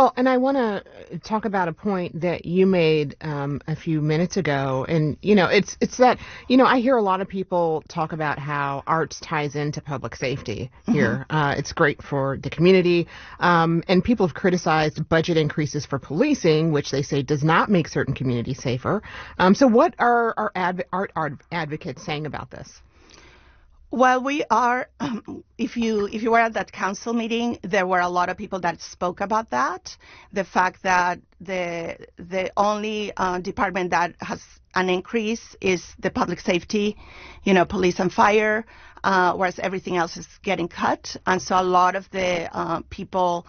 Well, and I want to talk about a point that you made a few minutes ago. And, it's that, I hear a lot of people talk about how arts ties into public safety here. It's great for the community. And people have criticized budget increases for policing, which they say does not make certain communities safer. So what are our art advocates saying about this? Well, we are, if you were at that council meeting, there were a lot of people that spoke about that. The fact that the only department that has an increase is the public safety, police and fire, whereas everything else is getting cut. And so a lot of the people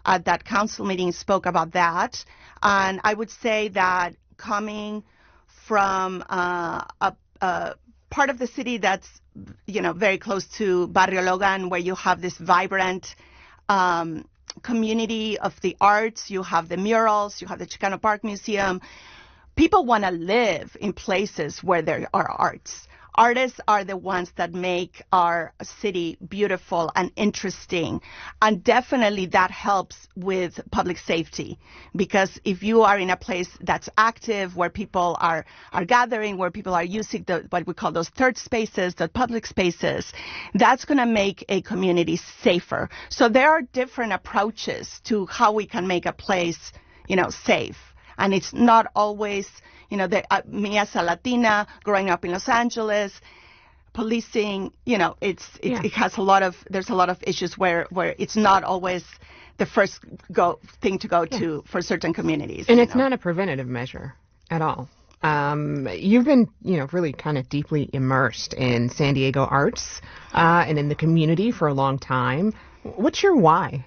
at that council meeting spoke about that. And I would say that coming from a part of the city that's very close to Barrio Logan, where you have this vibrant community of the arts. You have the murals, you have the Chicano Park Museum. People want to live in places where there are arts. Artists are the ones that make our city beautiful and interesting. And definitely that helps with public safety, because if you are in a place that's active, where people are gathering, where people are using what we call those third spaces, the public spaces, that's going to make a community safer. So there are different approaches to how we can make a place, safe. And it's not always, me as a Latina growing up in Los Angeles, policing, it has there's a lot of issues where it's not always the first thing to go to for certain communities. And it's not a preventative measure at all. You've been, really kind of deeply immersed in San Diego arts and in the community for a long time. What's your why?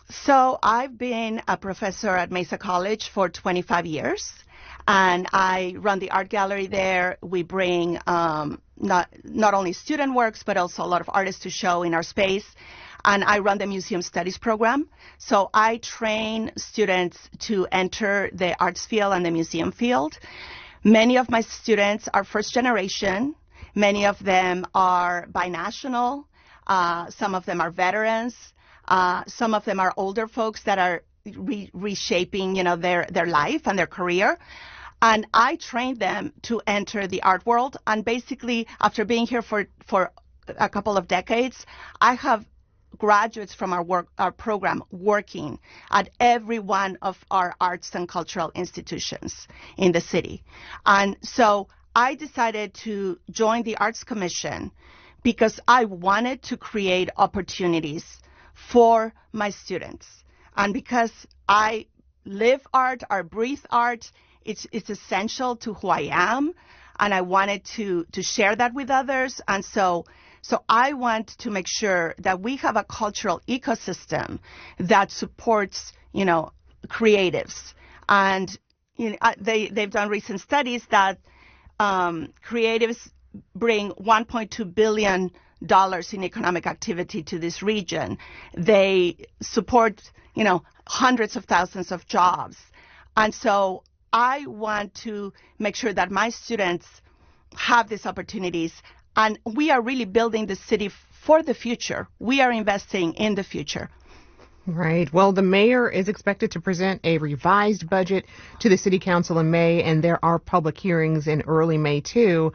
So I've been a professor at Mesa College for 25 years, and I run the art gallery there. We bring not only student works, but also a lot of artists to show in our space. And I run the museum studies program. So I train students to enter the arts field and the museum field. Many of my students are first generation. Many of them are binational. Some of them are veterans. Some of them are older folks that are reshaping, their life and their career. And I trained them to enter the art world. And basically, after being here for a couple of decades, I have graduates from our program working at every one of our arts and cultural institutions in the city. And so I decided to join the Arts Commission because I wanted to create opportunities for my students. And because I live art or breathe art, it's essential to who I am, and I wanted to share that with others. And so I want to make sure that we have a cultural ecosystem that supports, creatives. And they've done recent studies that creatives bring $1.2 billion in economic activity to this region. They support, hundreds of thousands of jobs. And so I want to make sure that my students have these opportunities. And we are really building the city for the future. We are investing in the future. Right. Well, the mayor is expected to present a revised budget to the city council in May, and there are public hearings in early May, too.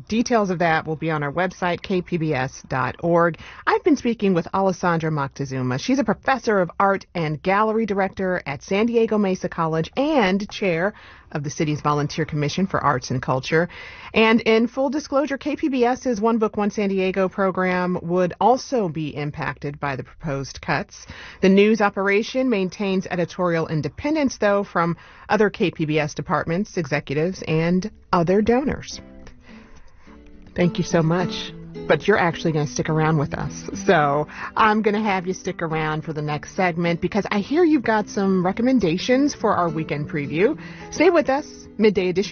Details of that will be on our website, kpbs.org. I've been speaking with Alessandra Moctezuma. She's a professor of art and gallery director at San Diego Mesa College and chair of the city's Volunteer Commission for Arts and Culture. And in full disclosure, KPBS's One Book, One San Diego program would also be impacted by the proposed cuts. The news operation maintains editorial independence, though, from other KPBS departments, executives, and other donors. Thank you so much. But you're actually going to stick around with us. So I'm going to have you stick around for the next segment because I hear you've got some recommendations for our weekend preview. Stay with us. Midday Edition